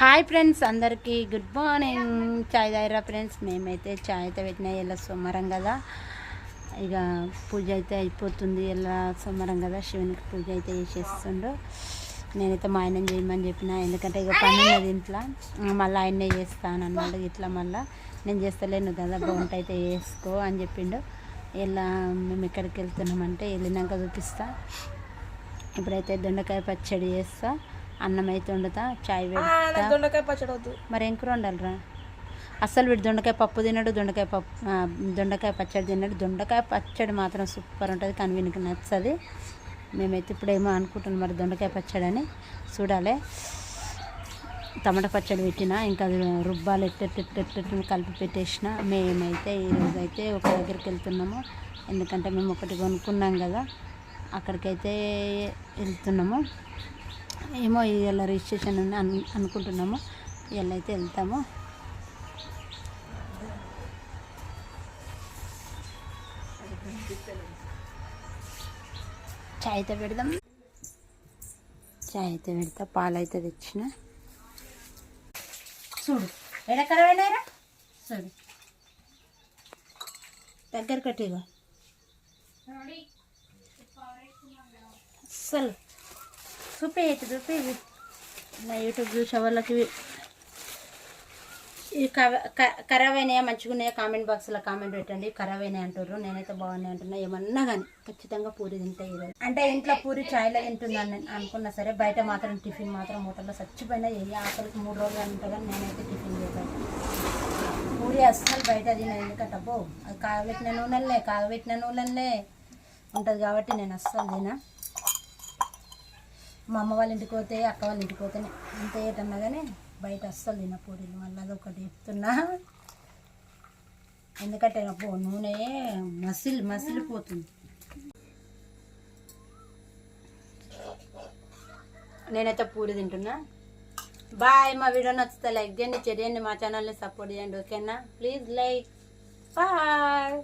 Hi friends, అందరికీ good morning. చాయ్ తాగిరా friends? మేమైతే చాయ్ అయితే పెట్టినా. ఇలా సోమవారం కదా, ఇక పూజ అయితే అయిపోతుంది. ఇలా సోమవారం కదా, శివునికి పూజ అయితే చేసేస్తుండు. నేనైతే మా ఆయన చేయమని చెప్పిన, ఎందుకంటే ఇక పని ఉన్నది ఇంట్లో. మళ్ళీ ఆయన్నే చేస్తాను అన్నాడు. ఇట్లా మళ్ళీ నేను చేస్తలేను కదా, బొంట అయితే వేసుకో అని చెప్పిండు. ఇలా మేము ఎక్కడికి వెళ్తున్నామంటే వెళ్ళినాక చూపిస్తా. ఇప్పుడైతే దొండకాయ పచ్చడి చేస్తా, అన్నం అయితే వండుతా, చాయ్ పెడతా. దొండకాయ పచ్చడి వద్దు. మరి ఏం కూర వండాలిరా? అస్సలు వీడు దొండకాయ పప్పు తిన్నాడు, దొండకాయ పచ్చడి తిన్నాడు. దొండకాయ పచ్చడి మాత్రం సూపర్ ఉంటుంది, కానీ వీనికి నచ్చది. మేమైతే ఇప్పుడేమో అనుకుంటున్నాం మరి దొండకాయ పచ్చడి అని. చూడాలి. టమాటా పచ్చడి పెట్టిన, ఇంకా అది రుబ్బాలు ఎట్టెట్టు కలిపి పెట్టేసిన. మేమైతే ఈరోజు అయితే ఒక దగ్గరికి వెళ్తున్నాము, ఎందుకంటే మేము ఒకటి కొనుక్కున్నాం కదా, అక్కడికైతే వెళ్తున్నాము. ఏమో ఇలా రిజిస్ట్రేషన్ అని అనుకుంటున్నాము. ఇలా అయితే వెళ్తాము. చాయ్ అయితే పెడదాం. చాయ్ అయితే పెడతా. పాలు అయితే తెచ్చిన. చూడు ఎడక్కడ వెళ్ళారా, చూడు దగ్గర కట్టిగా. అసలు చూపి నా యూట్యూబ్ చూసే వాళ్ళకి ఈ ఖరాబ్ అయినాయా మంచిగా ఉన్నాయా కామెంట్ బాక్స్లో కామెంట్ పెట్టండి. ఖరాబ్ అయినాయి అంటారు, నేనైతే బాగున్నాయి అంటున్నా. ఏమన్నా కానీ ఖచ్చితంగా పూరి తింటే ఈరోజు. అంటే ఇంట్లో పూరి చాయ్లో తింటుందని అనుకున్నా సరే, బయట మాత్రం టిఫిన్ మాత్రం హోటల్లో చచ్చిపోయినా ఏ ఆకలికి 3 రోజులు అంటా, కానీ నేనైతే టిఫిన్ చేశాను. పూరి అస్సలు బయట తిన, ఎందుకంటే అబ్బో అది కాగబెట్టిన నూనెలే ఉంటుంది కాబట్టి నేను అస్సలు తినా. మా అమ్మ వాళ్ళ ఇంటికి పోతే, అక్క వాళ్ళ ఇంటికి పోతే అంతే ఏటన్నా కానీ బయట అస్సలు తిన పూరీలు. మళ్ళీ అదొకటి చెప్తున్నా, ఎందుకంటే అబ్బో నూనె మసిలిపోతుంది. నేనైతే పూరి తింటున్నా. బాయ్. మా వీడియో నచ్చితే లైక్ చేయండి, షేర్ చేయండి, మా ఛానల్ని సపోర్ట్ చేయండి. ఓకేనా? Please like. బాయ్.